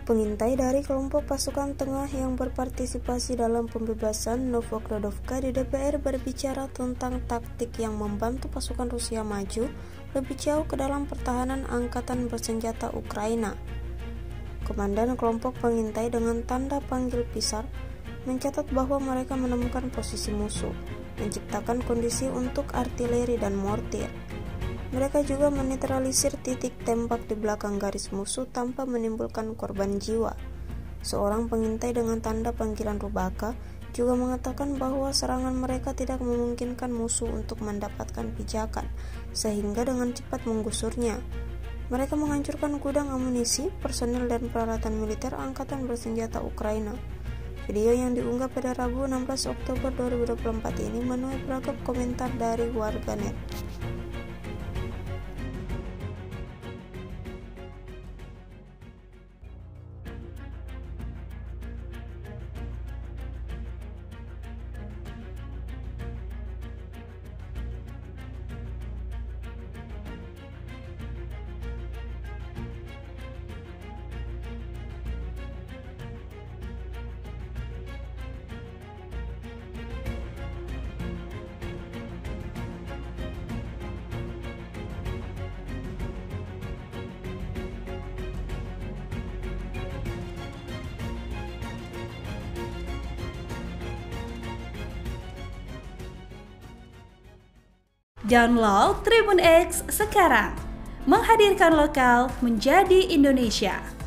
Pengintai dari kelompok pasukan tengah yang berpartisipasi dalam pembebasan Novogrodovka di DPR berbicara tentang taktik yang membantu pasukan Rusia maju lebih jauh ke dalam pertahanan angkatan bersenjata Ukraina. Komandan kelompok pengintai dengan tanda panggil Pisar mencatat bahwa mereka menemukan posisi musuh, menciptakan kondisi untuk artileri dan mortir. Mereka juga menetralisir titik tembak di belakang garis musuh tanpa menimbulkan korban jiwa. Seorang pengintai dengan tanda panggilan Rubaka juga mengatakan bahwa serangan mereka tidak memungkinkan musuh untuk mendapatkan pijakan, sehingga dengan cepat menggusurnya. Mereka menghancurkan gudang amunisi, personil dan peralatan militer angkatan bersenjata Ukraina. Video yang diunggah pada Rabu 16 Oktober 2024 ini menuai beragam komentar dari warganet. Download Tribun X sekarang, menghadirkan lokal menjadi Indonesia.